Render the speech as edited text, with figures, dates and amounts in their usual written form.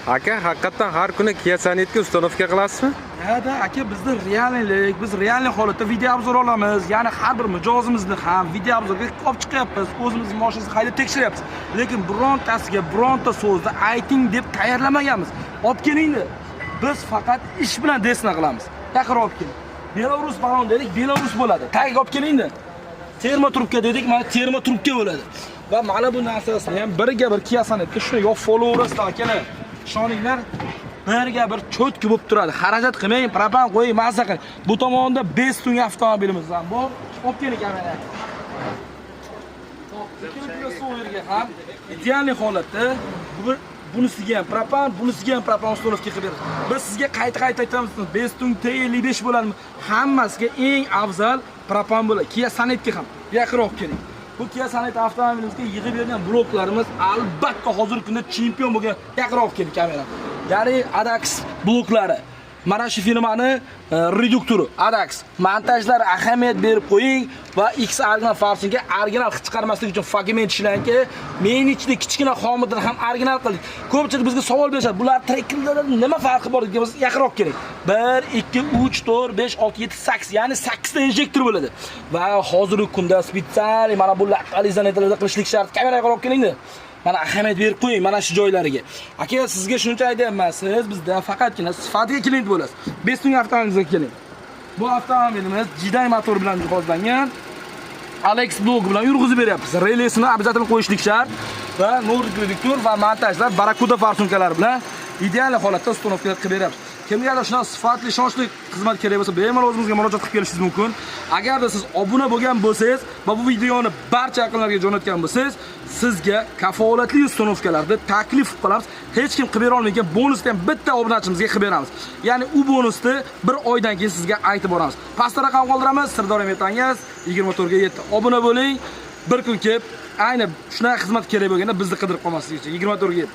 Aka, haqiqatan har kuni Kia Sonet-ga ustanovka qilasizmi? Ha-da, aka, bizda reallik, biz reallik holatda video obzor olamiz. Ya'ni har bir mijozimizni ham video obzorga olib chiqyapmiz. O'zimizning mashinamizni haydab tekshiryapmiz. Lekin birontasiga bironta so'zni ayting deb tayyorlamaganmiz. Olib kelingdi. Biz faqat ish bilan desna qilamiz. Yaqin olib keling. Belarus balon dedik, Belarus bo'ladi. Tagiga olib kelingdi. Termo trubka dedik, mana termo trubka bo'ladi. Va mana bu narsasini ham biriga bir Kia Sonet-ga shuni yo'q followerasda akalar. Ishoninglar, birga bir cho'tki bo'lib turadi. Xarajat qilmang, propan qo'ying, mazza qiling. Bu tomonda 5 tunga avtomobilimiz ham bor. Olib keling kamera. Ikkinchi so'yirga ham ideal holatda bunisiga ham propan, bunisiga ham propan ustanovka qilib beramiz. Biz sizga qayta-qayta aytamiz, 5 tun T55 bo'ladimi? Hammasiga eng afzal propan bo'ladi. Kia Sonet-ga ham yaqinroq keling. Bu Kia Sonet avtomobilimizga yig'ib bergan bloklarimiz albatta hozirgi kunda chempion bo'lgan. Yaqinroq keling kamera. Ya'ni ADAX bloklari. Mana shu firmani reduktori ADAX. Montajlar ahamiyat berib qo'ying va X original farsinga original hid chiqarmaslik uchun fragment ishlanki, men ichida kichkina xomidini ham original qildik. Ko'pchilik bizga savol berishadi. Bular trekkerlardan nima farqi bor degan bo'lsa, yaqinroq keling. 1 2 3 4 5 6 7 8, ya'ni 8 ta injektor bo'ladi. Va hozirgi kunda spesial mana bu lokalizatsiyalarda qilishlik shart. Kameraga olib kelingda. Mana ahamiyat berib qo'ying mana shu joylariga. Aka, sizga shuncha aytayapman, siz bizda faqatgina sifatiga klient bo'lasiz. 5 tunga avtomobilingizga keling. Bu avtomobilimiz Jiday motor bilan jihozlangan. Alex blok bilan yurg'izib beryapmiz. Relesini обязательно qo'yishlik shart va Nordic reduktor va montajlar Barakuda farsunkalar bilan ideal holatda ustanovka qilib beryapmiz. Kimgadir shunaqa sifatli, ishonchli xizmat kerak bo'lsa, bemalol o'zimizga murojaat qilib kelishingiz mumkin. Agarda siz obuna bo'lgan bo'lsangiz va bu videoni barcha yaqinlarga jo'natgan bo'lsangiz, sizga kafolatli ustanovkalarni taklif qilamiz. Hech kim qilib bera olmaydigan bonusni ham bitta obunachimizga qilib beramiz. Ya'ni u bonusni bir oydan keyin sizga aytib boramiz. Pastda raqam qoldiramiz, Sirdaryo metangiz 24 ga 7. Obuna bo'ling. Bir kun kelib, ayni shunaqa xizmat kerak bo'lganda bizni qidirib qolmaslik uchun 24 ga 7.